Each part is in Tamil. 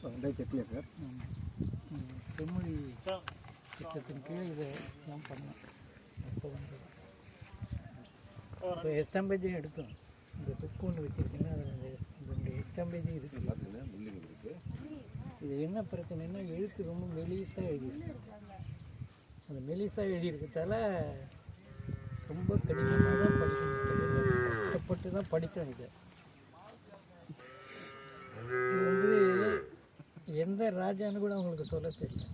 2008 சார். செம்மொழி திட்டத்தின் கீழே இதை நான் பண்ணேன். அப்போ வந்து இப்போ எட்டாம் பேஜே எடுத்தோம். இந்த புக்கு ஒன்று வச்சுருக்கீங்கன்னா அதில் இந்த எட்டாம் பேஜே இருக்குது. இது என்ன பிரச்சனைன்னா எழுத்து ரொம்ப மெலிசாக எழுதியிருக்கு. அந்த மெலிசாக எழுதியிருக்கிறதால ரொம்ப கடினமாக தான் படிக்கணும். கஷ்டப்பட்டு தான் படித்தோம். இது வந்து எந்த ராஜான்னு கூட அவங்களுக்கு சொல்ல தெரியும்.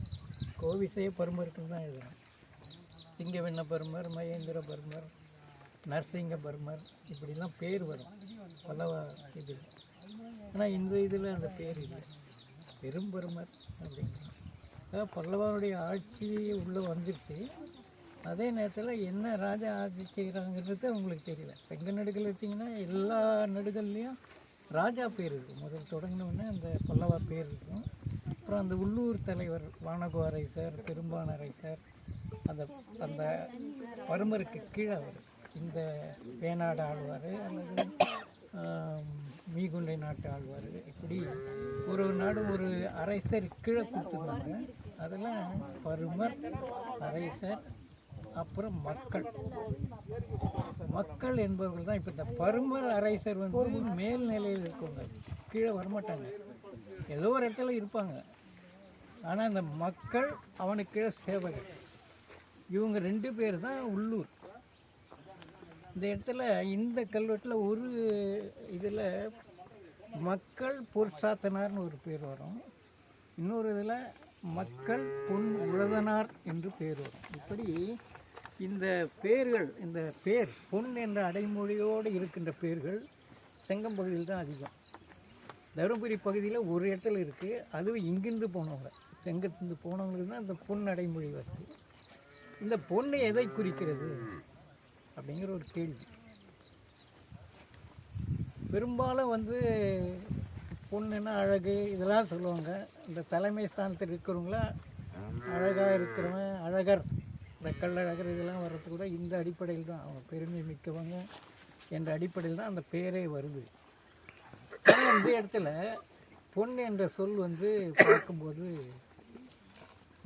கோவிசைய பருமருக்குன்னு தான் எழுதணும். சிங்கவெண்ண பருமர், மகேந்திரபர்மர், நரசிங்கபர்மர் இப்படிலாம் பேர் வரும் பல்லவ இதில். ஆனால் இந்த இதில் அந்த பேர் இல்லை, பெரும்பருமர் அப்படிங்கிறோம். பல்லவனுடைய ஆட்சி உள்ளே வந்துடுச்சு. அதே நேரத்தில் என்ன ராஜா ஆட்சி செய்கிறாங்கிறது அவங்களுக்கு தெரியல. செங்க நடுகள் எடுத்திங்கன்னா எல்லா நடுகள்லேயும் ராஜா பேர் இருக்கும். முதல் தொடங்கினோடனே அந்த பல்லவா பேர் இருக்கும். அப்புறம் அந்த உள்ளூர் தலைவர் வானகோ அரசர், பெரும்பான் அரசர், அந்த அந்த பருமருக்கு கீழே வரும். இந்த வேணாடு ஆழ்வார் அல்லது மீகுண்டை நாட்டு ஆழ்வார், இப்படி ஒரு நாடு ஒரு அரசர் கீழே கொடுத்துருவாங்க. அதெல்லாம் பருமர், அரசர், அப்புறம் மக்கள். மக்கள் என்பவர்கள் தான். இப்போ இந்த பருமர் அரசர் வந்து மேல்நிலையில் இருக்கவங்க, கீழே வரமாட்டாங்க, ஏதோ ஒரு இடத்துல இருப்பாங்க. ஆனால் இந்த மக்கள் அவனுக்கு கீழே சேவகர். இவங்க 2 பேர் தான் உள்ளூர். இந்த இடத்துல இந்த கல்வெட்டில் ஒரு இதில் மக்கள் பொற்சாத்தனார்னு ஒரு பேர் வரும். இன்னொரு இதில் மக்கள் பொன் உழுதனார் என்று பேர் வரும். இப்படி இந்த பேர்கள், இந்த பேர் பொன் என்ற அடைமொழியோடு இருக்கின்ற பேர்கள் செங்கம் பகுதியில் தான் அதிகம். தருமபுரி பகுதியில் ஒரு இடத்துல இருக்குது. அதுவும் இங்கிருந்து போனவங்க, செங்கத்திலிருந்து போனவங்களுக்கு தான் இந்த பொன் அடைமொழி வருது. இந்த பொண்ணு எதை குறிக்கிறது அப்படிங்கிற ஒரு கேள்வி. பெரும்பாலும் வந்து பொண்ணுன்னா அழகு இதெல்லாம் சொல்லுவாங்க. இந்த தலைமை ஸ்தானத்தில் இருக்கிறவங்கள அழகாக இருக்கிறவன் அழகர், இந்த கள்ளழகர் இதெல்லாம் வர்றது கூட இந்த அடிப்படையில் தான். அவங்க பெருமை மிக்கவங்க என்ற அடிப்படையில் தான் அந்த பேரே வருது. ஆனால் இந்த இடத்துல பொன் என்ற சொல் வந்து பார்க்கும்போது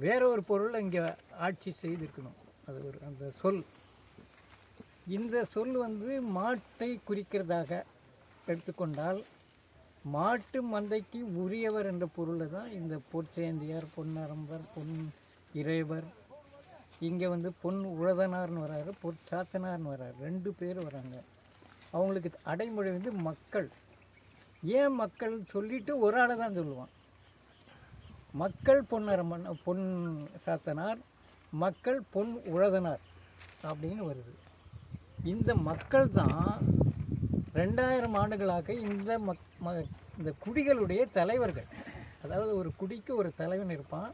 வேற ஒரு பொருள் இங்கே ஆட்சி செய்திருக்கணும். அது ஒரு அந்த சொல், இந்த சொல் வந்து மாட்டை குறிக்கிறதாக எடுத்துக்கொண்டால் மாட்டு மந்தைக்கு உரியவர் என்ற பொருளை தான் இந்த பொற்சேந்தியார், பொன்னரம்பர், பொன் இறைவர், இங்கே வந்து பொன் உழுதனார்னு வராரு, பொற்சாத்தனார்னு வராரு, 2 பேர் வராங்க. அவங்களுக்கு அடைமொழி வந்து மக்கள். ஏன் மக்கள் சொல்லிட்டு ஒரு ஆளை தான் சொல்லுவான். மக்கள் பொன்னரம்பன், பொன் சாத்தனார், மக்கள் பொன் உழுதனார் அப்படின்னு வருது. இந்த மக்கள் தான் 2000 ஆண்டுகளாக இந்த குடிகளுடைய தலைவர்கள். அதாவது ஒரு குடிக்கு ஒரு தலைவன் இருப்பான்.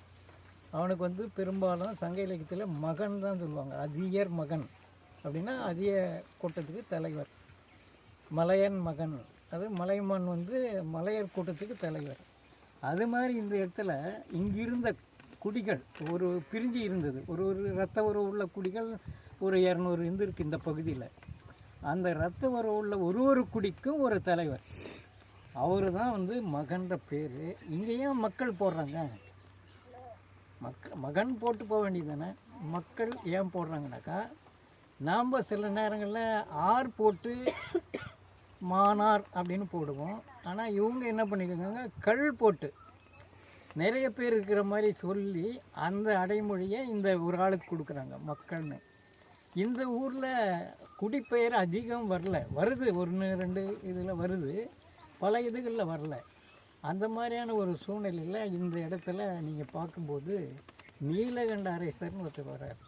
அவனுக்கு வந்து பெரும்பாலும் சங்க இலக்கியத்தில் மகன் தான் சொல்லுவாங்க. அதியர் மகன் அப்படின்னா அதிய கூட்டத்துக்கு தலைவர். மலையன் மகன், அது மலைமன் வந்து மலையர் கூட்டத்துக்கு தலைவர். அது மாதிரி இந்த இடத்துல இங்கிருந்த குடிகள் ஒரு பிரிஞ்சு இருந்தது. ஒரு இரத்த உறவு உள்ள குடிகள் ஒரு 200 இருந்திருக்கு இந்த பகுதியில். அந்த இரத்த உறவு உள்ள ஒரு குடிக்கும் ஒரு தலைவர். அவர் தான் வந்து மகன்ற பேர். இங்கே ஏன் மக்கள் போடுறாங்க? மகன் போட்டு போக வேண்டியது தானே. மக்கள் ஏன் போடுறாங்கனாக்கா, நாம் சில நேரங்களில் ஆர் போட்டு மானார் அப்படின்னு போடுவோம். ஆனால் இவங்க என்ன பண்ணியிருக்காங்க, கல் போட்டு நிறைய பேர் இருக்கிற மாதிரி சொல்லி அந்த அடைமொழியை இந்த ஒரு ஆளுக்கு கொடுக்குறாங்க மக்கள்னு. இந்த ஊரில் குடிப்பெயர் அதிகம் வரல, வருது 1-2 இதில் வருது, பல இதுகளில் வரல. அந்த மாதிரியான ஒரு சூழ்நிலையில் இந்த இடத்துல நீங்கள் பார்க்கும்போது நீலகண்ட அரசர்னு ஒருத்தர் வர்றார்.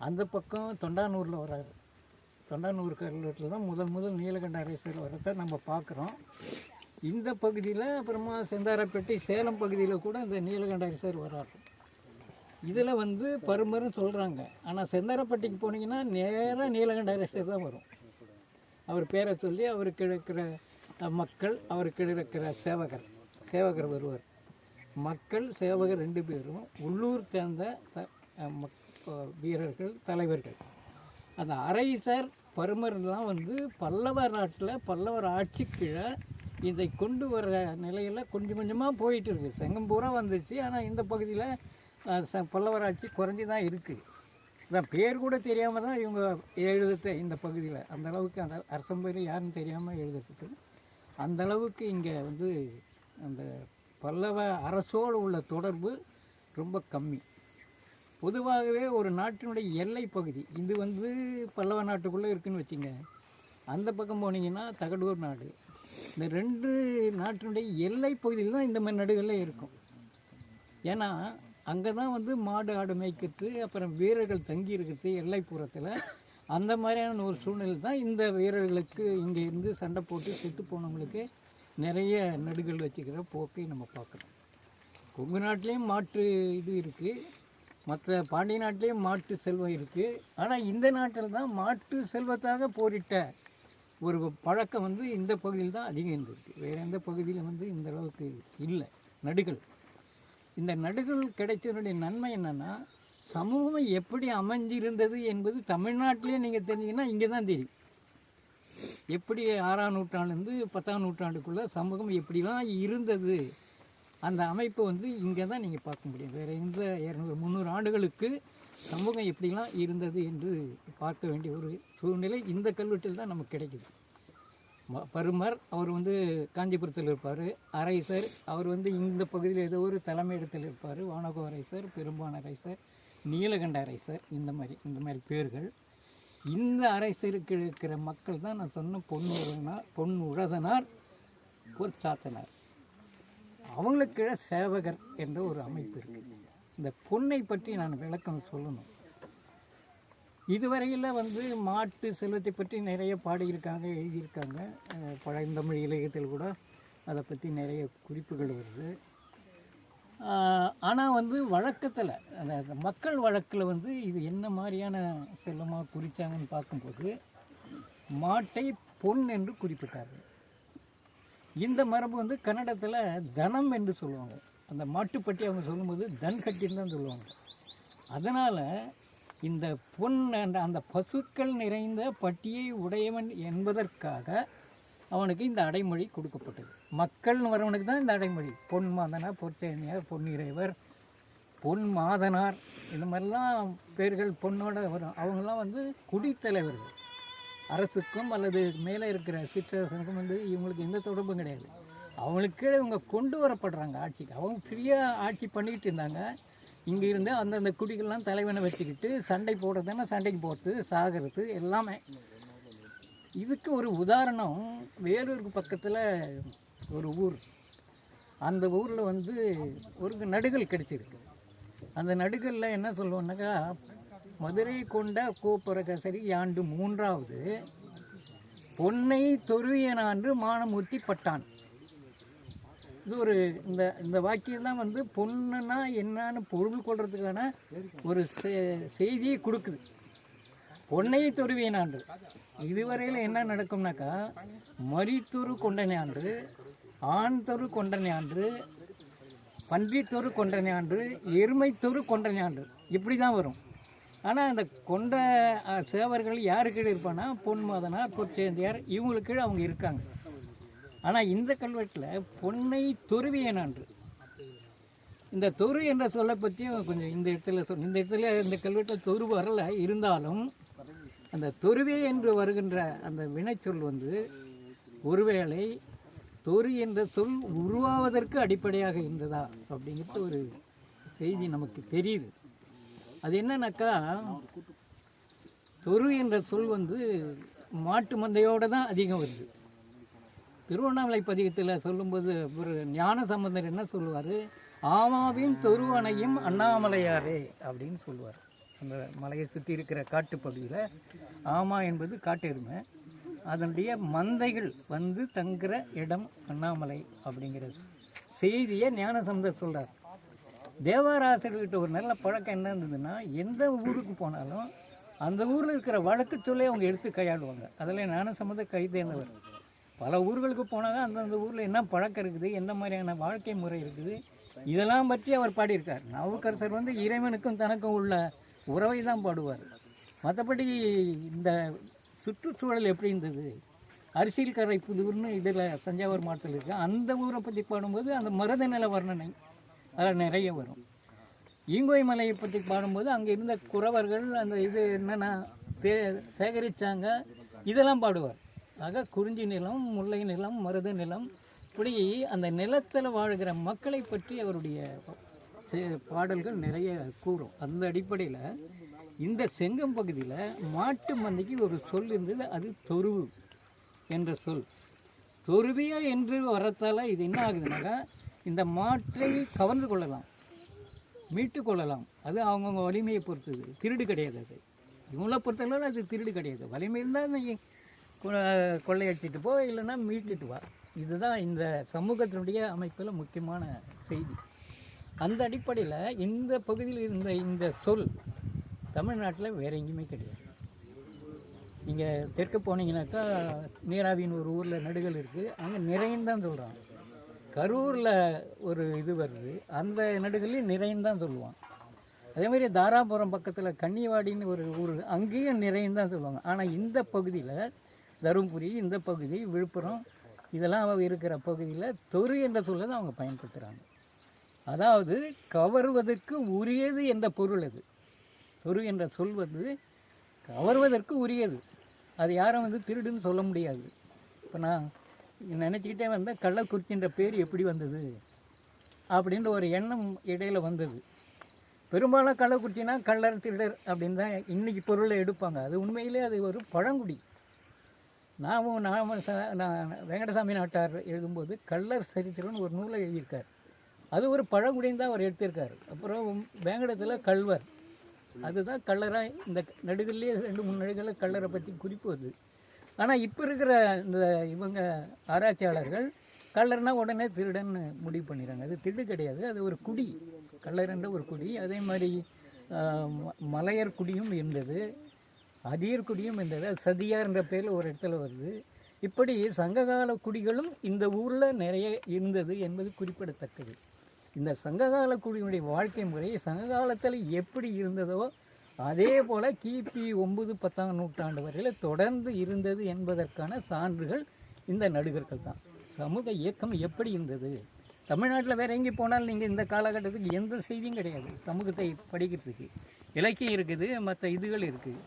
அந்த பக்கம் தொண்டானூரில் வர்றாரு. தொண்டானூர் கல்வெட்டில் தான் முதல் நீலகண்ட அரசர் வரதை நம்ம பார்க்குறோம். இந்த பகுதியில் அப்புறமா செந்தாரப்பேட்டை, சேலம் பகுதியில் கூட இந்த நீலகண்ட அரசர் வர்றாரு. இதில் வந்து பருமர்னு சொல்கிறாங்க. ஆனால் செந்தாரப்பேட்டைக்கு போனீங்கன்னா நேராக நீலகண்ட அரசர் தான் வரும். அவர் பேரை சொல்லி அவருக்கு இருக்கிற மக்கள், அவருக்கு இருக்கிற சேவகர் வருவார். மக்கள் சேவகர் 2 பேரும் உள்ளூர் சேர்ந்த வீரர்கள், தலைவர்கள். அந்த அரசர் பருமர்லாம் வந்து பல்லவர் நாட்டில் பல்லவர் ஆட்சி கீழே இதை கொண்டு வர நிலையில் கொஞ்சம் கொஞ்சமாக போயிட்டு இருக்குது. செங்கம் பூரா வந்துச்சு. ஆனால் இந்த பகுதியில் பல்லவராட்சி குறைஞ்சி தான் இருக்குது. இதான் பேர் கூட தெரியாமல் தான் இவங்க எழுதுத்த இந்த பகுதியில் அந்த அளவுக்கு அந்த அரசன் பேர் யாருன்னு தெரியாமல் எழுதுறதுக்கு அந்த அளவுக்கு இங்கே வந்து அந்த பல்லவ அரசோடு உள்ள தொடர்பு ரொம்ப கம்மி. பொதுவாகவே ஒரு நாட்டினுடைய எல்லை பகுதி இது வந்து பல்லவ நாட்டுக்குள்ளே இருக்குதுன்னு வச்சுங்க. அந்த பக்கம் போனீங்கன்னா தகடூர் நாடு. இந்த 2 நாட்டினுடைய எல்லை பகுதியில் தான் இந்த மாதிரி நடுகளில் இருக்கும். ஏன்னா அங்கே தான் வந்து மாடு ஆடு மேய்க்கிறது, அப்புறம் வீரர்கள் தங்கி இருக்கிறது எல்லைப்புறத்தில். அந்த மாதிரியான ஒரு சூழ்நிலை தான் இந்த வீரர்களுக்கு இங்கே இருந்து சண்டை போட்டு செத்து போனவங்களுக்கு நிறைய நடுகள் வச்சுக்கிற போக்கை நம்ம பார்க்குறோம். கொங்கு நாட்டிலையும் மாட்டு இது இருக்குது, மற்ற பாண்டிய நாட்டிலையும் மாட்டு செல்வம் இருக்குது. ஆனால் இந்த நாட்டில் தான் மாட்டு செல்வத்தாக போரிட்ட ஒரு பழக்கம் வந்து இந்த பகுதியில் தான் அதிகம் இருந்திருக்கு. வேறு எந்த பகுதியில் வந்து இந்த அளவுக்கு இல்லை நடுகள். இந்த நடுகள் கிடைச்சதனுடைய நன்மை என்னென்னா, சமூகம் எப்படி அமைஞ்சிருந்தது என்பது தமிழ்நாட்டிலே நீங்கள் தெரிஞ்சிங்கன்னா இங்கே தான் தெரியும். எப்படி 6ஆம் நூற்றாண்டுலேருந்து 10ஆம் நூற்றாண்டுக்குள்ளே சமூகம் எப்படிலாம் இருந்தது, அந்த அமைப்பை வந்து இங்கே தான் நீங்கள் பார்க்க முடியும். வேறு எந்த 200-300 ஆண்டுகளுக்கு சமூகம் எப்படிலாம் இருந்தது என்று பார்க்க வேண்டிய ஒரு சூழ்நிலை இந்த கல்வெட்டில் தான் நமக்கு கிடைக்குது. பருமர் அவர் வந்து காஞ்சிபுரத்தில் இருப்பார். அரைசர் அவர் வந்து இந்த பகுதியில் ஏதோ ஒரு தலைமையிடத்தில் இருப்பார். வானகோ அரைசர், பெரும்பான் அரைசர், நீலகண்ட அரைசர், இந்த மாதிரி பேர்கள். இந்த அரசருக்கு இருக்கிற மக்கள் தான் நான் சொன்ன பொன் உழதனார், ஒரு சாத்தனார். அவங்களுக்கு சேவகர் என்ற ஒரு அமைப்பு இருக்குது. இந்த பொன்னை பற்றி நான் விளக்கம் சொல்லணும். இதுவரையில் வந்து மாட்டு செல்வத்தை பற்றி நிறைய பாடியிருக்காங்க, எழுதியிருக்காங்க. பழந்தமிழ் இலக்கியத்தில் கூட அதை பற்றி நிறைய குறிப்புகள் வருது. ஆனால் வந்து வழக்கத்தில் அந்த மக்கள் வழக்கில் வந்து இது என்ன மாதிரியான செல்வமாக குறித்தாங்கன்னு பார்க்கும்போது மாட்டை பொன் என்று குறிப்பிட்டார்கள். இந்த மரபு வந்து கன்னடத்தில் தனம் என்று சொல்லுவாங்க. அந்த மாட்டு பற்றி அவங்க சொல்லும்போது தன் கட்டின்னு தான் சொல்லுவாங்க. அதனால் இந்த பொன் என்ற அந்த பசுக்கள் நிறைந்த பட்டியை உடையவன் என்பதற்காக அவனுக்கு இந்த அடைமொழி கொடுக்கப்பட்டது. மக்கள்னு வரவனுக்கு தான் இந்த அடைமொழி. பொன் மாதனார், பொற்சேனியார், பொன்னிறைவர், பொன் மாதனார், இந்த மாதிரிலாம் பேர்கள் பொண்ணோட வரும். அவங்களாம் வந்து குடித்தலைவர்கள். அரசுக்கும் அல்லது மேலே இருக்கிற சிற்றரசனுக்கும் வந்து இவங்களுக்கு எந்த தொடர்பும் கிடையாது. அவங்களுக்கு இவங்க கொண்டு வரப்படுறாங்க ஆட்சிக்கு. அவங்க ஃப்ரீயாக ஆட்சி பண்ணிக்கிட்டு இருந்தாங்க. இங்கே இருந்து அந்தந்த குடிகள்லாம் தலைவனை வச்சுக்கிட்டு சண்டை போடுறதுன்னா சண்டைக்கு போகிறது, சாகிறது எல்லாமே. இதுக்கு ஒரு உதாரணம், வேலூருக்கு பக்கத்தில் ஒரு ஊர். அந்த ஊரில் வந்து ஒரு நடுகள் கிடைச்சிருக்கு. அந்த நடுகளில் என்ன சொல்லுவோன்னாக்கா, மதுரை கொண்ட கோப்புரகசரி ஆண்டு 3வது பொன்னை தொழுவியனான்று மானமூர்த்தி பட்டான். இது ஒரு இந்த வாக்கியம் தான் வந்து பொண்ணுன்னா என்னன்னு பொருள் கொள்றதுக்கான ஒரு செய்தியை கொடுக்குது. பொன்னை தொழுவியனான்று இதுவரையில் என்ன நடக்கும்னாக்கா, மரித்தொரு கொண்டனையான்று, ஆண் தொரு கொண்டனையான்று, பன்றித்தொரு கொண்டனையான்று, எருமைத்தொரு கொண்டனையான்று, இப்படி தான் வரும். ஆனால் அந்த கொண்ட சேவர்கள் யாரு கீழே இருப்பான்னா பொன் மாதனார், பொற்சேந்தியார், இவங்களுக்கு கீழே அவங்க இருக்காங்க. ஆனால் இந்த கல்வெட்டில் பொன்னை தொருவியனான்று, இந்த தொரு என்ற சொல்லை பற்றியும் கொஞ்சம் இந்த இடத்துல இந்த கல்வெட்டில் தொரு வரல. இருந்தாலும் அந்த தொருவே என்று வருகின்ற அந்த வினைச்சொல் வந்து ஒருவேளை தொரு என்ற சொல் உருவாவதற்கு அடிப்படையாக இருந்ததா அப்படிங்கிறது ஒரு செய்தி நமக்கு தெரியுது. அது என்னன்னாக்கா, தொரு என்ற சொல் வந்து மாட்டு மந்தையோடு தான் அதிகம் வருது. திருவண்ணாமலை பதிகத்தில் சொல்லும்போது ஒரு ஞான சம்பந்தர் என்ன சொல்லுவார், ஆமாவின் தொருவனையும் அண்ணாமலையாரே அப்படின்னு சொல்லுவார். அந்த மலையை சுற்றி இருக்கிற காட்டுப்பகுதியில் ஆமா என்பது காட்டெருமை, அதனுடைய மந்தைகள் வந்து தங்குற இடம் அண்ணாமலை அப்படிங்கிற செய்தியை ஞானசம்பந்தர் சொல்கிறார். தேவாராசர்கிட்ட ஒரு நல்ல பழக்கம் என்ன இருந்ததுன்னா, எந்த ஊருக்கு போனாலும் அந்த ஊரில் இருக்கிற வழக்கு சொல்லே அவங்க எடுத்து கையாளுவாங்க. அதில் ஞானசம்பந்தர் கை தேர்ந்தவர். பல ஊர்களுக்கு போனாங்க, அந்தந்த ஊரில் என்ன பழக்கம் இருக்குது, என்ன மாதிரியான வாழ்க்கை முறை இருக்குது, இதெல்லாம் பற்றி அவர் பாடியிருக்கார். நாவுக்கரசர் வந்து இறைவனுக்கும் தனக்கும் உள்ள உறவை தான் பாடுவார். மற்றபடி இந்த சுற்றுச்சூழல் எப்படி இருந்தது, அரிசியில் கரை புதூர்னு இதில் தஞ்சாவூர் மாவட்டத்தில் இருக்குது. அந்த ஊரை பற்றி பாடும்போது அந்த மருத நில வர்ணனை அதில் நிறைய வரும். ஈங்கோய் மலையை பற்றி பாடும்போது அங்கே இருந்த குறவர்கள் அந்த இது என்னென்னா சேகரித்தாங்க இதெல்லாம் பாடுவார். ஆக குறிஞ்சி நிலம், முல்லை நிலம், மருத நிலம், இப்படி அந்த நிலத்தில் வாழ்கிற மக்களை பற்றி அவருடைய பாடல்கள் நிறைய கூறும். அந்த அடிப்படையில் இந்த செங்கம் பகுதியில் மாட்டு மந்தைக்கு ஒரு சொல் இருந்தது, அது தொருவு என்ற சொல். தொருவியா என்று வரத்தால் இது என்ன ஆகுதுனாக்கா, இந்த மாட்டை கவர்ந்து கொள்ளலாம், மீட்டு கொள்ளலாம். அது அவங்கவுங்க வலிமையை பொறுத்தது, திருடு கிடையாது. அது இவங்கள பொறுத்தளவு அது திருடு கிடையாது. வலிமை இருந்தால் நீ கொள்ளையடிச்சிட்டு போ, இல்லைன்னா மீட்டுட்டு வா. இதுதான் இந்த சமூகத்தினுடைய அமைப்பில் முக்கியமான செய்தி. அந்த அடிப்படையில் இந்த பகுதியில் இருந்த இந்த சொல் தமிழ்நாட்டில் வேறு எங்கேயுமே கிடையாது. நீங்கள் தெற்கு போனீங்கன்னாக்கா நீராவின்னு ஒரு ஊரில் நடுகள் இருக்குது, அங்கே நிறையன்னு தான் சொல்கிறான். கரூரில் ஒரு இது வருது, அந்த நடுகள்லையும் நிறையன்னு தான் சொல்லுவான். அதேமாதிரி தாராபுரம் பக்கத்தில் கன்னிவாடின்னு ஒரு ஊர், அங்கேயும் நிறையன்னு தான் சொல்லுவாங்க. ஆனால் இந்த பகுதியில் தருமபுரி, இந்த பகுதி விழுப்புரம், இதெல்லாம் இருக்கிற பகுதியில் தொரு என்ற சொல்லை தான் அவங்க பயன்படுத்துகிறாங்க. அதாவது கவர்வதற்கு உரியது என்ற பொருள். அது தொரு என்ற சொல் வந்து கவர்வதற்கு உரியது. அது யாரும் திருடுன்னு சொல்ல முடியாது. இப்போ நான் நினச்சிக்கிட்டே வந்தேன், கள்ளக்குறிச்சின்ற பேர் எப்படி வந்தது அப்படின்ற ஒரு எண்ணம் இடையில் வந்தது. பெரும்பாலும் கள்ளக்குறிச்சினா கள்ளர், திருடர் அப்படின்னு தான் இன்றைக்கி பொருளை எடுப்பாங்க. அது உண்மையிலே அது ஒரு பழங்குடி. நான் வெங்கடசாமி நாட்டார் எழுதும்போது கள்ளர் சரித்திரம்னு ஒரு நூலை எழுதியிருக்கார். அது ஒரு பழங்குடின்னு தான் அவர் எடுத்திருக்கார். அப்புறம் வேங்கடத்தில் கள்வர், அதுதான் கள்ளராக இந்த நடுகள்லேயே 2-3 நடுகளில் கள்ளரை பற்றி குறிப்பு வருது. ஆனால் இப்போ இருக்கிற இந்த இவங்க ஆராய்ச்சியாளர்கள் கள்ளர்னால் உடனே திருடன்னு முடிவு பண்ணிடுறாங்க. அது திருடு கிடையாது, அது ஒரு குடி, கள்ளர் என்ற ஒரு குடி. அதே மாதிரி மலையர் குடியும் இருந்தது, அதியர் குடியும் இருந்தது. அது சதியார் என்ற பேரில் ஒரு இடத்துல வருது. இப்படி சங்ககால குடிகளும் இந்த ஊரில் நிறைய இருந்தது என்பது குறிப்பிடத்தக்கது. இந்த சங்ககால குடியினுடைய வாழ்க்கை முறை சங்ககாலத்தில் எப்படி இருந்ததோ அதே போல் கிபி 9-10ஆம் நூற்றாண்டு வரையில் தொடர்ந்து இருந்தது என்பதற்கான சான்றுகள் இந்த நடுகர்கள் தான். சமூக இயக்கம் எப்படி இருந்தது தமிழ்நாட்டில் வேறு எங்கே போனாலும் நீங்கள் இந்த காலகட்டத்துக்கு எந்த செய்தியும் கிடையாது. சமூகத்தை படிக்கிறதுக்கு இலக்கியம் இருக்குது, மற்ற இதுகள் இருக்குது.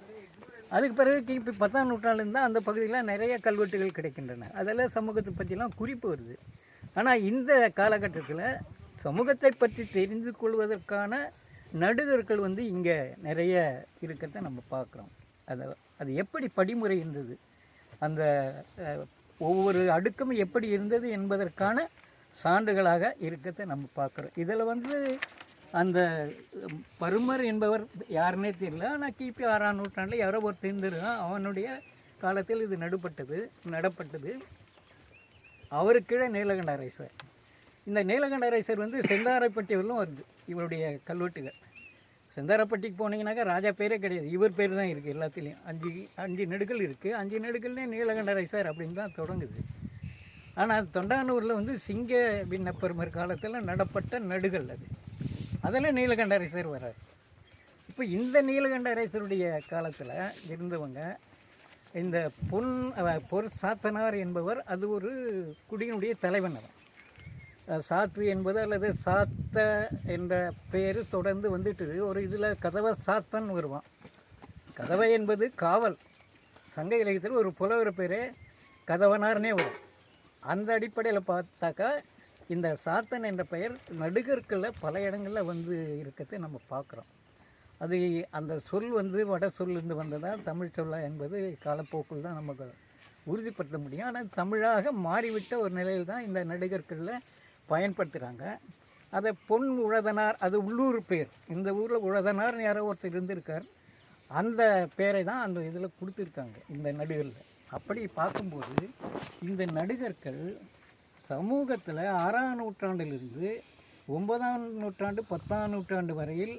அதுக்கு பிறகு கிபி 10ஆம் நூற்றாண்டுலேருந்து தான் அந்த பகுதியில் நிறைய கல்வெட்டுகள் கிடைக்கின்றன. அதெல்லாம் சமூகத்தை பற்றிலாம் குறிப்பு வருது. ஆனால் இந்த காலகட்டத்தில் சமூகத்தை பற்றி தெரிந்து கொள்வதற்கான நடுகர்கள் இங்கே நிறைய இருக்கிறத நம்ம பார்க்குறோம். அது எப்படி படிமுறை இருந்தது, அந்த ஒவ்வொரு அடுக்கும் எப்படி இருந்தது என்பதற்கான சான்றுகளாக இருக்கிறத நம்ம பார்க்குறோம். இதில் அந்த பருமர் என்பவர் யாருன்னே தெரியல. ஆனால் கிபி 6ஆம் நூற்றாண்டில் யாரோ ஒரு தெரிந்திருக்கான், அவனுடைய காலத்தில் இது நடப்பட்டது. அவருக்கு கீழே நீலகண்டரேசர். இந்த நீலகண்டரேசர் செந்தாரப்பட்டியிலும் வருது இவருடைய கல்வெட்டுகள். செந்தாரப்பட்டிக்கு போனீங்கன்னாக்கா ராஜா பேரே கிடையாது, இவர் பேர் தான் இருக்குது எல்லாத்துலேயும். 5 நெடுகள் இருக்குது. 5 நெடுகள்லேயே நீலகண்டரேசர் அப்படின்னு தான் தொடங்குது. ஆனால் தொண்டானூரில் சிங்க விண்ணப்பெருமர் காலத்தில் நடப்பட்ட நடுகள் அது, அதில் நீலகண்டரேசர் வராது. இப்போ இந்த நீலகண்டரேசருடைய காலத்தில் இருந்தவங்க இந்த பொற் சாத்தனார் என்பவர், அது ஒரு குடியினுடைய தலைவன். அவன் சாத்து என்பது அல்லது சாத்த என்ற பெயர் தொடர்ந்து வந்துட்டு ஒரு இதில் கதவை சாத்தன் வருவான். கதவை என்பது காவல். சங்க இலக்கியத்தில் ஒரு புலவர் பேரே கதவனார்னே வரும். அந்த அடிப்படையில் பார்த்தாக்கா இந்த சாத்தன் என்ற பெயர் நடுகர்களில் பல இடங்களில் இருக்கிறத நம்ம பார்க்குறோம். அது அந்த சொல் வட சொல்லிருந்து வந்ததா தமிழ் சொல்லா என்பது காலப்போக்கில் தான் நமக்கு உறுதிப்படுத்த முடியும். ஆனால் தமிழாக மாறிவிட்ட ஒரு நிலையில் தான் இந்த நடுகர்களில் பயன்படுத்துகிறாங்க. அதை பொன் உழதனார், அது உள்ளூர் பேர். இந்த ஊரில் உழதனார்னு யாரோ ஒருத்தர் இருந்திருக்கார், அந்த பேரை தான் அந்த இதில் கொடுத்துருக்காங்க இந்த நடுகரில். அப்படி பார்க்கும்போது இந்த நடுகர்கள் சமூகத்தில் 6ஆம் நூற்றாண்டிலிருந்து 9ஆம் நூற்றாண்டு 10ஆம் நூற்றாண்டு வரையில்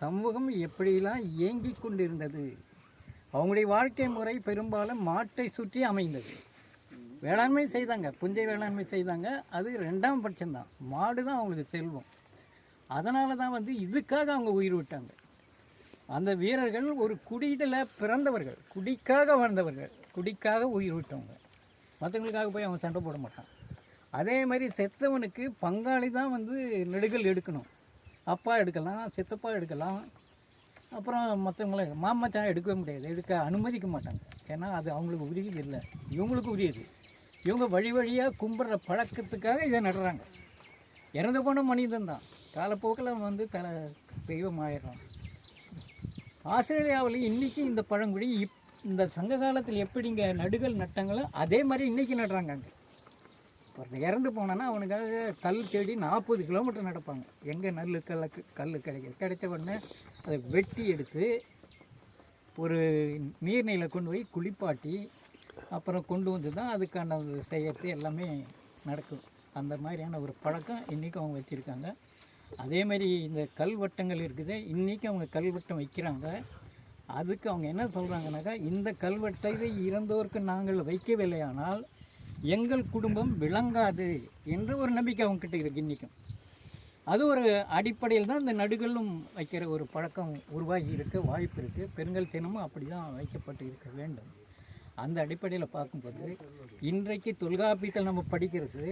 சமூகம் எப்படிலாம் இயங்கி கொண்டிருந்தது. அவங்களுடைய வாழ்க்கை முறை பெரும்பாலும் மாட்டை சுற்றி அமைந்தது. வேளாண்மை செய்தாங்க, புஞ்சை வேளாண்மை செய்தாங்க, அது 2ஆம் பட்சம்தான். மாடு தான் அவங்களுக்கு செல்வம். அதனால தான் இதுக்காக அவங்க உயிர் விட்டாங்க. அந்த வீரர்கள் ஒரு குடியில் பிறந்தவர்கள், குடிக்காக வாழ்ந்தவர்கள், குடிக்காக உயிர் விட்டவங்க. மற்றவங்களுக்காக போய் அவன் சண்டை போட மாட்டான். அதே மாதிரி செத்தவனுக்கு பங்காளி தான் வந்து நெடுகள் எடுக்கணும். அப்பா எடுக்கலாம், சித்தப்பா எடுக்கலாம், அப்புறம் மற்றவங்கள மாமச்சான் எடுக்கவே முடியாது, எடுக்க அனுமதிக்க மாட்டாங்க. ஏன்னா அது அவங்களுக்கு உரியது இல்லை, இவங்களுக்கு உரியது. இவங்க வழி வழியாக கும்பிட்ற பழக்கத்துக்காக இதை நடுறாங்க. இறந்து போன மனிதன் தான் காலப்போக்கில் வந்து தெய்வம் ஆயிடுறான். ஆஸ்திரேலியாவில் இன்றைக்கி இந்த பழங்குடி இந்த சங்க காலத்தில் எப்படிங்க நடுகள் நட்டாங்களோ அதே மாதிரி இன்றைக்கி நடுறாங்க. அங்கே ஒருத்தர் இறந்து போனான்னா அவனுக்காக கல் தேடி 40 கிலோமீட்டர் நடப்பாங்க. எங்கே கல் கிடைச்ச உடனே அதை வெட்டி எடுத்து ஒரு நீர்நிலையில் கொண்டு போய் குளிப்பாட்டி அப்புறம் கொண்டு வந்து தான் அதுக்கான செய்யறது எல்லாமே நடக்கும். அந்த மாதிரியான ஒரு பழக்கம் இன்றைக்கும் அவங்க வச்சுருக்காங்க. அதேமாதிரி இந்த கல்வெட்டங்கள் இருக்குது, இன்றைக்கி அவங்க கல்வெட்டம் வைக்கிறாங்க. அதுக்கு அவங்க என்ன சொல்கிறாங்கனாக்கா, இந்த கல்வெட்டத்தை இறந்தோருக்கு நாங்கள் வைக்கவில்லையானால் எங்கள் குடும்பம் விளங்காது என்ற ஒரு நம்பிக்கை அவங்கக்கிட்ட இருக்குது இன்றைக்கும். அது ஒரு அடிப்படையில் தான் இந்த நடுகளும் வைக்கிற ஒரு பழக்கம் உருவாகி இருக்க வாய்ப்பு இருக்குது. பெண்கள் தினமும் அப்படி தான் வைக்கப்பட்டு இருக்க வேண்டும். அந்த அடிப்படையில் பார்க்கும்போது இன்றைக்கு தொல்காப்பியத்தில் நம்ம படிக்கிறது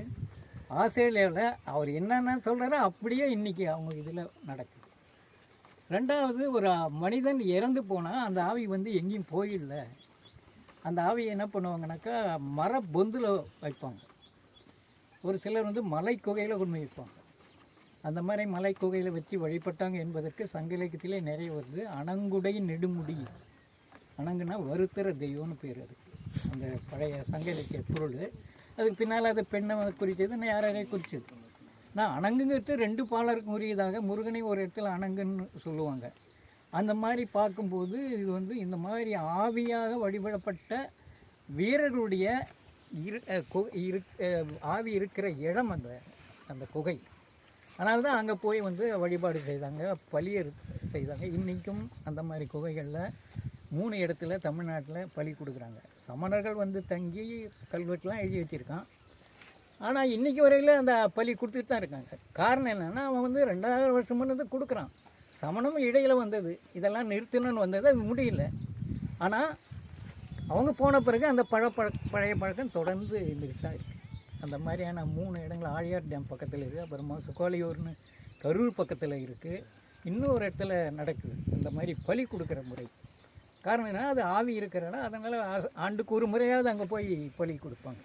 ஆஸ்திரேலியாவில் அவர் என்னென்ன சொல்கிறாரோ அப்படியே இன்றைக்கி அவங்க இதில் நடக்குது. ரெண்டாவது, ஒரு மனிதன் இறந்து போனால் அந்த ஆவி வந்து எங்கேயும் போயிடல. அந்த ஆவியை என்ன பண்ணுவாங்கனாக்கா மர பொந்தில் வைப்பாங்க. ஒரு சிலர் வந்து மலை குகையில் கொண்டு வைப்பாங்க. அந்த மாதிரி மலை குகையில் வச்சு வழிபட்டாங்க என்பதற்கு சங்க இலக்கியத்திலே நிறைய வருது. அணங்குடை நெடுமுடி, அணங்குனா வருத்தர தெய்வம்னு பேர். அது அந்த பழைய சங்க இலக்கிய பொருள். அதுக்கு பின்னால் அது பெண்ணை குறித்தது, நான் யாரையே குறிச்சது. நான் அணங்குங்கிறது 2 பாலருக்கும் உரியதாக முருகனை ஒரு இடத்துல அணங்குன்னு சொல்லுவாங்க. அந்த மாதிரி பார்க்கும்போது இது வந்து இந்த மாதிரி ஆவியாக வழிபடப்பட்ட வீரர்களுடைய ஆவி இருக்கிற இடம் அந்த குகை. அதனால தான் அங்கே போய் வந்து வழிபாடு செய்தாங்க, பலியை செய்தாங்க. இன்றைக்கும் அந்த மாதிரி குகைகளில் 3 இடத்துல தமிழ்நாட்டில் பலி கொடுக்குறாங்க. சமணர்கள் வந்து தங்கி கல்வெட்டுலாம் எழுதி வச்சுருக்கான். ஆனால் இன்றைக்கி வரையில் அந்த பலி கொடுத்துட்டு தான் இருக்காங்க. காரணம் என்னென்னா, அவன் வந்து 2000 வருஷம் முன்னது கொடுக்குறான். சமணம் இடையில் வந்தது, இதெல்லாம் நிறுத்தணும்னு வந்தது, அது முடியல. ஆனால் அவங்க போன பிறகு அந்த பழைய பழக்கம் தொடர்ந்து இருந்துட்டு தான் இருக்குது. அந்த மாதிரியான 3 இடங்கள் ஆழியார் டேம் பக்கத்தில் இருக்குது, அப்புறமா சுக்காலியூர்னு கரூர் பக்கத்தில் இருக்குது, இன்னொரு இடத்துல நடக்குது இந்த மாதிரி பலி கொடுக்குற முறை. காரணம் என்ன, அது ஆவி இருக்கிறனா, அதனால் ஆண்டுக்கு ஒரு முறையாவது அங்கே போய் பலி கொடுப்பாங்க.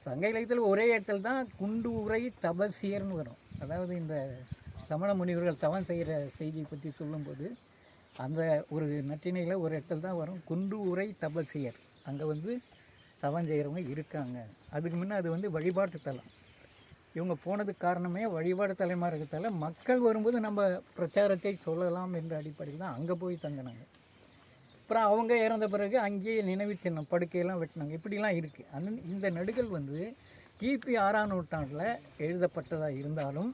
சங்க இலக்கியத்தில் ஒரே இடத்துல தான் குண்டு உரை தபசியர்னு வரும். அதாவது இந்த சமண முனிவர்கள் தவம் செய்கிற செய்தியை பற்றி சொல்லும்போது அந்த ஒரு நற்றினையில் ஒரு இடத்துல தான் வரும், குண்டு உரை தபசியர். அங்கே வந்து தவம் செய்கிறவங்க இருக்காங்க. அதுக்கு முன்னே அது வந்து வழிபாட்டு தலம். இவங்க போனதுக்கு காரணமே வழிபாடு தலமாக இருக்கிறதால மக்கள் வரும்போது நம்ம பிரச்சாரத்தை சொல்லலாம் என்ற அடிப்படையில் தான் அங்கே போய் தங்கினாங்க. அப்புறம் அவங்க இறந்த பிறகு அங்கேயே நினைவு சின்னம் படுக்கையெல்லாம் வெட்டினாங்க. இப்படிலாம் இருக்குது. இந்த நடுகள் வந்து கிபி 6ஆம் நூற்றாண்டில் எழுதப்பட்டதாக இருந்தாலும்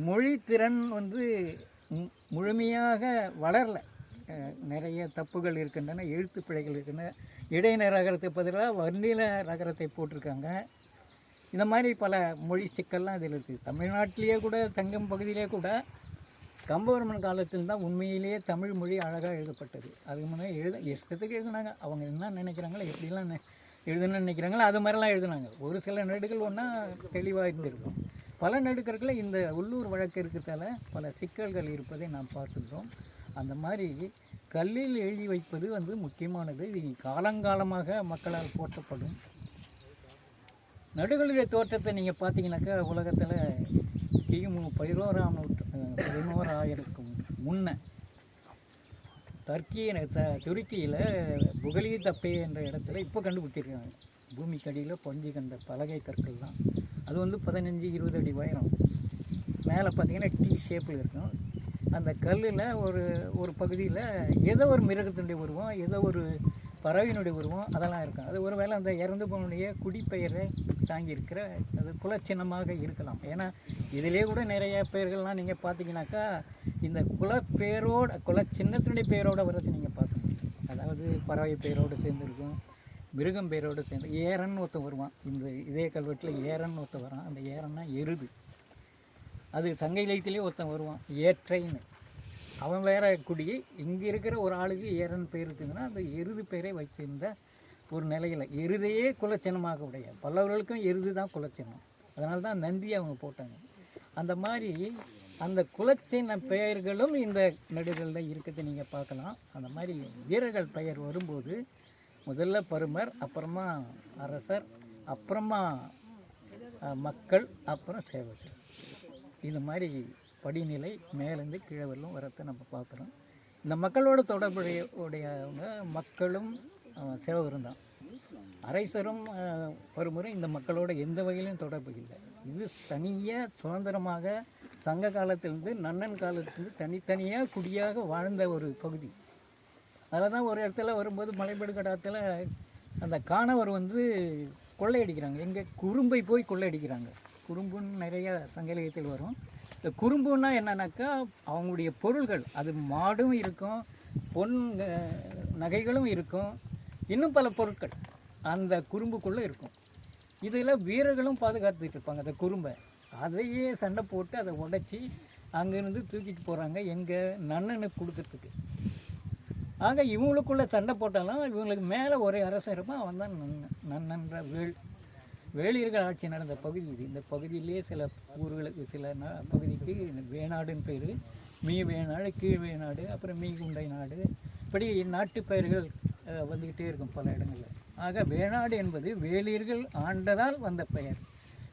மொழி திறன் வந்து முழுமையாக வளரல. நிறைய தப்புகள் இருக்கின்றன, எழுத்து பிழைகள் இருக்கின்றன. இடைநிலை ரகரத்துக்கு பதிலாக வர்ணில ரகரத்தை போட்டிருக்காங்க. இந்த மாதிரி பல மொழி சிக்கல்லாம் இதில் இருக்குது. தமிழ்நாட்டிலேயே கூட தங்கம் பகுதியிலே கூட கம்பவர்மன் காலத்தில் தான் உண்மையிலேயே தமிழ் மொழி அழகாக எழுதப்பட்டது. அதுக்கு முன்னாடி இஷ்டத்துக்கு எழுதுனாங்க. அவங்க என்ன நினைக்கிறாங்களோ, எப்படிலாம் எழுதணும்னு நினைக்கிறாங்களோ அது மாதிரிலாம் எழுதுனாங்க. ஒரு சில நடுகள் ஒன்றா தெளிவாக இருந்திருக்கும். பல நடுக்கர்களில் இந்த உள்ளூர் வழக்கு இருக்கிறதால பல சிக்கல்கள் இருப்பதை நாம் பார்த்துக்கிறோம். அந்த மாதிரி கல்லில் எழுதி வைப்பது வந்து முக்கியமானது. இது காலங்காலமாக மக்களால் போற்றப்படும். நடுகளுடைய தோற்றத்தை நீங்கள் பார்த்தீங்கன்னாக்கா உலகத்தில் கிமு 11,000க்கு முன்ன துருக்கியில் புகலி தப்பே என்ற இடத்துல இப்போ கண்டுபிடிச்சிருக்காங்க. பூமிக்கடியில் பொஞ்சி கண்ட பலகை கற்கள் தான். அது வந்து 15-20 அடி உயரம். மேலே பார்த்தீங்கன்னா டீ ஷேப்பில் இருக்கும். அந்த கல்லில் ஒரு பகுதியில் ஏதோ ஒரு மிருகத்தினுடைய உருவம், ஏதோ ஒரு பறவையினுடைய உருவம் அதெல்லாம் இருக்கும். அது ஒரு வேளை அந்த இறந்து போனுடைய குடிப்பெயரை தாங்கியிருக்கிற அது குலச்சின்னமாக இருக்கலாம். ஏன்னா இதிலே கூட நிறைய பெயர்கள்லாம் நீங்கள் பார்த்தீங்கன்னாக்கா இந்த குலச்சின்னத்தினுடைய பெயரோடு வரது நீங்கள் பார்க்க முடியும். அதாவது பறவை பெயரோடு சேர்ந்துருக்கும், மிருகம் பெயரோடு சேர்ந்து. ஏரன் ஒருத்தன் வருவான். இதே கல்வெட்டில் ஏரன் ஒருத்தன் வரான். அந்த ஏரன்னா எருது. அது சங்க இலக்கியத்திலே ஒருத்தன் வருவான், ஏற்றைன்னு. அவன் வேற குடி. இங்கே இருக்கிற ஒரு ஆளுக்கு ஏரன் பெயர் இருக்குதுன்னா அந்த எருது பெயரை வைத்திருந்த ஒரு நிலையில் எருதையே குலச்சின்னமாக உடைய பல்லவர்களுக்கும் எருது தான் குலச்சின்னம். அதனால தான் நந்தி அவங்க போட்டாங்க. அந்த மாதிரி அந்த குலச்சின்ன பெயர்களும் இந்த நடுகளில் இருக்கிறத நீங்கள் பார்க்கலாம். அந்த மாதிரி வீரர்கள் பெயர் வரும்போது முதல்ல பருமர், அப்புறமா அரசர், அப்புறமா மக்கள், அப்புறம் சேவகர். இது மாதிரி படிநிலை மேலேருந்து கீழே வரலும் வரத்தை நம்ம பார்க்குறோம். இந்த மக்களோட தொடர்புடையவங்க மக்களும் சேவகரும் தான். அரசரும் பருமரும் இந்த மக்களோட எந்த வகையிலும் தொடர்பு இல்லை. இது தனியாக சுதந்திரமாக சங்க காலத்திலிருந்து நன்னன் காலத்திலிருந்து தனித்தனியாக குடியாக வாழ்ந்த ஒரு பகுதி. அதில் தான் ஒரு இடத்துல வரும்போது மலைபடு கடாத்தில் அந்த காணவர் வந்து கொள்ளையடிக்கிறாங்க. எங்கே குறும்பை போய் கொள்ளையடிக்கிறாங்க. குறும்புன்னு நிறைய சங்க இலக்கியத்தில் வரும். இந்த குறும்புன்னா என்னன்னாக்கா அவங்களுடைய பொருள்கள், அது மாடும் இருக்கும், பொன் நகைகளும் இருக்கும், இன்னும் பல பொருட்கள் அந்த குறும்புக்குள்ளே இருக்கும். இதில் வீரர்களும் பாதுகாத்துட்டு இருப்பாங்க அந்த குறும்பை. அதையே சண்டை போட்டு அதை உடைச்சி அங்கேருந்து தூக்கிட்டு போகிறாங்க எங்கள் நன்னனுக்கு கொடுக்கறதுக்கு. ஆக இவங்களுக்குள்ளே சண்டை போட்டாலும் இவங்களுக்கு மேலே ஒரே அரசருமா அவன் தான் நன்னன்ற வேளியர்கள் ஆட்சி நடந்த பகுதி இது. இந்த பகுதியிலேயே சில ஊர்களுக்கு சில பகுதிக்கு வேணாடுன்னு பேர், மீ வேணாடு, கீழ் வேணாடு, அப்புறம் மீ குண்டை நாடு, இப்படி நாட்டு பெயர்கள் வந்துக்கிட்டே இருக்கும் பல இடங்களில். ஆக வேணாடு என்பது வேளியர்கள் ஆண்டதால் வந்த பெயர்.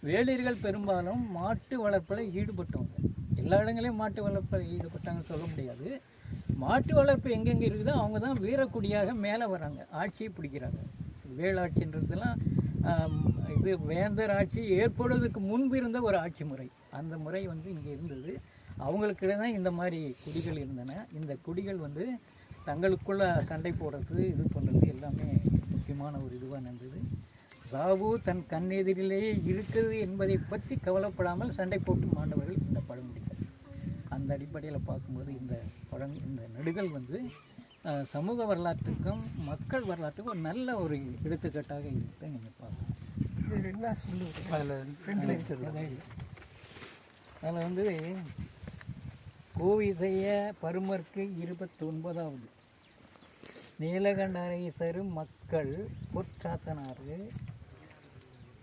வேளியர்கள் பெரும்பாலும் மாட்டு வளர்ப்பில் ஈடுபட்டவங்க. எல்லா இடங்களையும் மாட்டு வளர்ப்பில் ஈடுபட்டாங்கன்னு சொல்ல முடியாது. மாட்டு வளர்ப்பு எங்கெங்கே இருக்குதோ அவங்க தான் வீரக்குடியாக மேலே வராங்க, ஆட்சியை பிடிக்கிறாங்க. வேளாட்சின்றதுலாம் இது வேந்தர் ஆட்சி ஏற்படுவதற்கு முன்பு இருந்த ஒரு ஆட்சி முறை. அந்த முறை வந்து இங்கே இருந்தது. அவங்களுக்கு தான் இந்த மாதிரி குடிகள் இருந்தன. இந்த குடிகள் வந்து தங்களுக்குள்ள சண்டை போடுறது, இது பண்ணுறது எல்லாமே முக்கியமான ஒரு இதுவாக இருந்தது. சாவு தன் கண்ணெதிரிலேயே இருக்குது என்பதை பற்றி கவலைப்படாமல் சண்டை போட்டு மாண்டவர்கள் இந்த பழங்குடிகள். அந்த அடிப்படையில் பார்க்கும்போது இந்த நடுகள் வந்து சமூக வரலாற்றுக்கும் மக்கள் வரலாற்றுக்கும் ஒரு நல்ல ஒரு எடுத்துக்காட்டாக இருக்க நீங்கள் பார்க்கலாம். அதில் வந்து கோவிசைய பருமர்க்கு 29வது நீலகண்டரேசரு மக்கள் பொற்சாத்தனாறு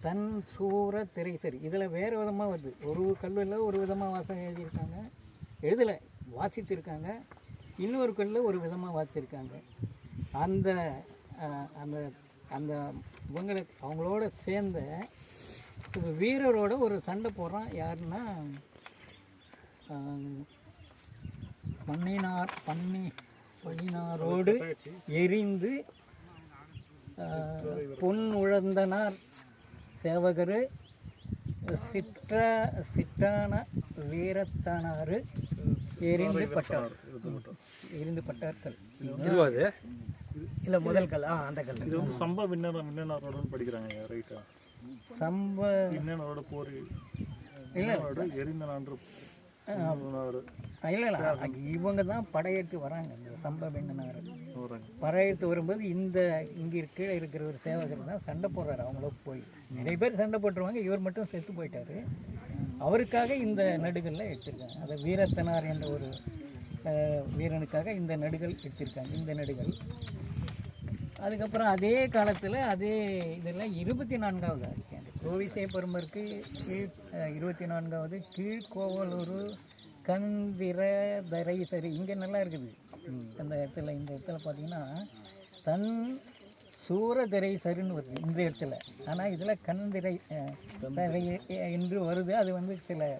தன் சூர திரைசரி. இதில் வேறு விதமாக வருது. ஒரு கல்லில் ஒரு விதமாக வாசகம் எழுதியிருக்காங்க, எழுதலை வாசித்திருக்காங்க. இன்னொரு கல்லில் ஒரு விதமாக வாசித்திருக்காங்க. அந்த அந்த அந்த இவங்களுக்கு அவங்களோட சேர்ந்த வீரரோட ஒரு சண்டை போடுறான். யாருன்னா பண்ணினாரோடு எரிந்து பொன் உழந்தனார் சேவகர் சிற்றான வீரத்தானாறு எரிந்து பட்டார்கள். இல்லை முதல் கல், அந்த கல். இது வந்து சம்ப விண்ணனாரோட படிக்கிறாங்க. ரைட்டா? சம்ப விண்ணனாரோட போர் இல்லை எரிந்தனான்ற இல்லை இவங்க தான் படையெடுத்து வராங்க. இந்த சம்ப விண்ணனார் படையெடுத்து வரும்போது இங்கே கீழே இருக்கிற ஒரு சேவகர் தான் சண்டை போடுறாரு. அவங்கள போய் நிறைய பேர் சண்டை போட்டுருவாங்க, இவர் மட்டும் செத்து போயிட்டார். அவருக்காக இந்த நடுகளில் எடுத்திருக்காங்க. அதை வீரத்தனார் என்ற ஒரு வீரனுக்காக இந்த நடுகள் எடுத்திருக்காங்க. இந்த நடுகள் அதுக்கப்புறம் அதே காலத்தில் அதே இதில் 24வது ஆட்சி அந்த கோவிசை பருமருக்கு கீழ் 24வது கீழ்கோவலூர் கந்திரதரைசரி. இங்கே நல்லா இருக்குது அந்த இடத்துல. இந்த இடத்துல பார்த்தீங்கன்னா தன் சூரதிரைசருன்னு வருது இந்த இடத்துல. ஆனால் இதில் கந்திரை என்று வருது. அது வந்து சில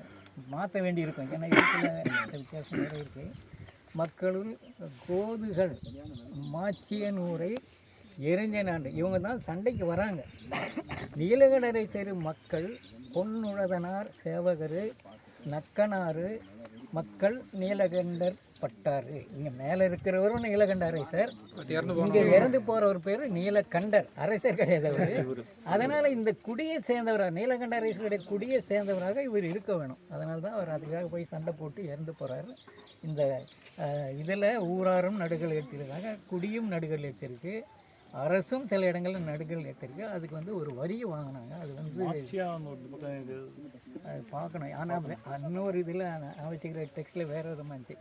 மாற்ற வேண்டி இருக்கும். ஏன்னா இடத்துல வித்தியாசம் வேறு இருக்குது. மக்களுள் கோதுகள் மாச்சியனூரை எரிஞ்சனாண்டு இவங்க தான் சண்டைக்கு வராங்க. நீலகண்டரை சேரு மக்கள் பொன்னுழதனார் சேவகர் நக்கனாறு மக்கள் நீலகண்டர் பட்டாரு. இங்கே மேலே இருக்கிறவரும் நீலகண்டரேசர், இங்கே இறந்து போகிற ஒரு பேர் நீலகண்டர், அரசர் கிடையாது அவர். அதனால் இந்த குடியை சேர்ந்தவராக நீலகண்டரேசருடைய குடியை சேர்ந்தவராக இவர் இருக்க வேணும். அதனால தான் அவர் அதுக்காக போய் சண்டை போட்டு இறந்து போகிறாரு. இந்த இதில் ஊராரும் நடுகள் எடுத்திருக்காங்க, குடியும் நடுகள் எடுத்திருக்கு. அரசும் சில இடங்களில் நடுகள் ஏற்றிருக்கு. அதுக்கு வந்து ஒரு வரியை வாங்கினாங்க. அது வந்து அது பார்க்கணும். ஆனால் இன்னொரு இதில் வச்சுக்கிற டெக்ஸ்டில் வேறு விதமாக இருந்துச்சு.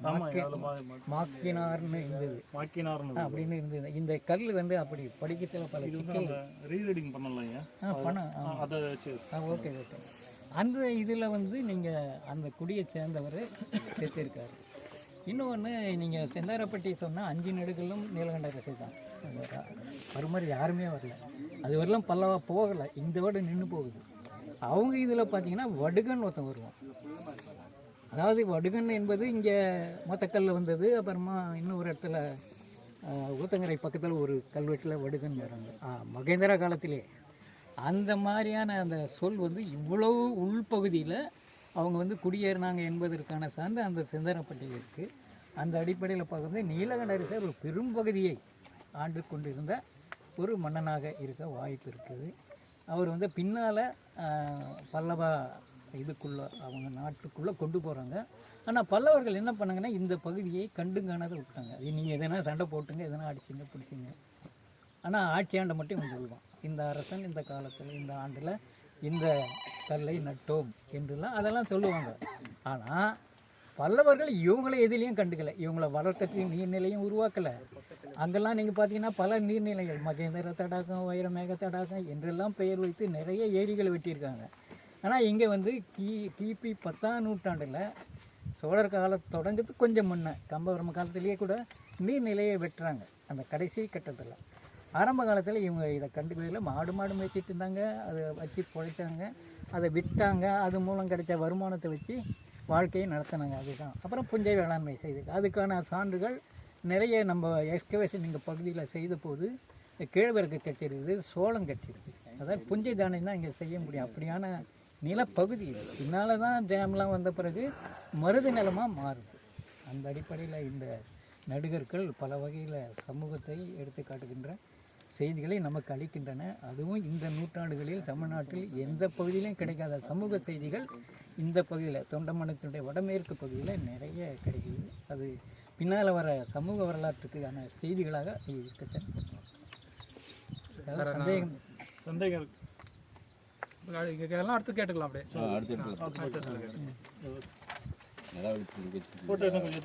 மாக்கினார்னு இருந்தது, அப்படின்னு இருந்தது. இந்த கல் வந்து அப்படி படிக்கிறதுல பல சிக்கல் ரீரீடிங் பண்ணலாம். Okay okay. அந்த இதில் வந்து நீங்கள் அந்த குடியை சேர்ந்தவர் சேர்த்திருக்காரு. இன்னொன்று நீங்கள் செந்தாரப்பட்டி சொன்னால் 5 நடுகளும் நீலகண்ட ரசை தான். மறுமாதிரி யாருமே வரல, அது வரலாம் பல்லவா போகலை, இந்த வருடம் நின்று போகுது. அவங்க இதில் பார்த்தீங்கன்னா வடுகன் ஒருத்தன் வருவான். அதாவது வடுகன் என்பது இங்கே மொத்தக்கல்ல வந்தது. அப்புறமா இன்னொரு இடத்துல ஊத்தங்கரை பக்கத்தில் ஒரு கல்வெட்டில் வடுகன் வராங்க மகேந்திரா காலத்திலே. அந்த மாதிரியான அந்த சொல் வந்து இவ்வளவு உள்பகுதியில் அவங்க வந்து குடியேறினாங்க என்பதற்கான சார்ந்து அந்த செந்தாரப்பட்டியில் இருக்குது. அந்த அடிப்படையில் பார்க்கும்போது நீலகண்ட அரசர் ஒரு பெரும் பகுதியை ஆண்டு கொண்டிருந்த ஒரு மன்னனாக இருக்க வாய்ப்பு இருக்குது. அவர் வந்து பின்னால் பல்லவா இதுக்குள்ளே அவங்க நாட்டுக்குள்ளே கொண்டு போகிறாங்க. ஆனால் பல்லவர்கள் என்ன பண்ணாங்கன்னா இந்த பகுதியை கண்டுங்கானதை விட்டாங்க. நீங்கள் எதனா சண்டை போட்டுங்க, எதனா அடிச்சுங்க பிடிச்சிங்க. ஆனால் ஆட்சியாண்டை மட்டும் இவன் சொல்லுவான், இந்த அரசன் இந்த காலத்தில் இந்த ஆண்டில் இந்த கல்லை நட்டோம் என்றுலாம் அதெல்லாம் சொல்லுவாங்க. ஆனால் பல்லவர்கள் இவங்கள எதிலையும் கண்டுக்கலை. இவங்கள வளர்க்கறதுக்கு நீர்நிலையும் உருவாக்கலை. அங்கெல்லாம் நீங்கள் பார்த்தீங்கன்னா பல நீர்நிலைகள், மகேந்திர தடாகம், வைரமேக தடாகம் என்றெல்லாம் பெயர் வைத்து நிறைய ஏரிகளை வெட்டியிருக்காங்க. ஆனால் இங்கே வந்து கிபி 10ஆம் நூற்றாண்டில் சோழர் காலத்தை தொடங்கிறது கொஞ்சம் முன்ன கம்பவர்ம காலத்திலேயே கூட நீர்நிலையை வெட்டுறாங்க. அந்த கடைசி கட்டத்தில் ஆரம்ப காலத்தில் இவங்க இதை கண்டுக்கல. மாடு மேய்ச்சிட்டு இருந்தாங்க, அதை வச்சு பிழைச்சாங்க, அதை விற்றாங்க. அது மூலம் கிடைச்ச வருமானத்தை வச்சு வாழ்க்கையை நடத்தினாங்க. அதுதான் அப்புறம் புஞ்சை வேளாண்மை செய்து அதுக்கான சான்றுகள் நிறைய நம்ம எக்ஸ்கவேஷன் இங்கே பகுதியில் செய்த போது கேழ்வரகு கட்டிருக்குது, சோளம் கட்டிருக்கு. அதாவது புஞ்சை தானியம் தான் இங்கே செய்ய முடியும். அப்படியான நிலப்பகுதி பின்னால் தான் டேம்லாம் வந்த பிறகு மருது நிலமாக மாறுது. அந்த அடிப்படையில் இந்த நடுகர்கள் பல வகையில் சமூகத்தை எடுத்து காட்டுகின்ற செய்திகளை நமக்கு அளிக்கின்றன. அதுவும் இந்த நூற்றாண்டுகளில் தமிழ்நாட்டில் எந்த பகுதியிலையும் கிடைக்காத சமூக செய்திகள் இந்த பகுதியில் தொண்டமண்டலத்தினுடைய வடமேற்கு பகுதியில் நிறைய கிடைக்குது. அது பின்னால் வர சமூக வரலாற்றுக்கான செய்திகளாக இருக்க சந்தேகம் இதெல்லாம் அடுத்து கேட்டுக்கலாம். அப்படியே போட்டோ என்ன கொஞ்சம்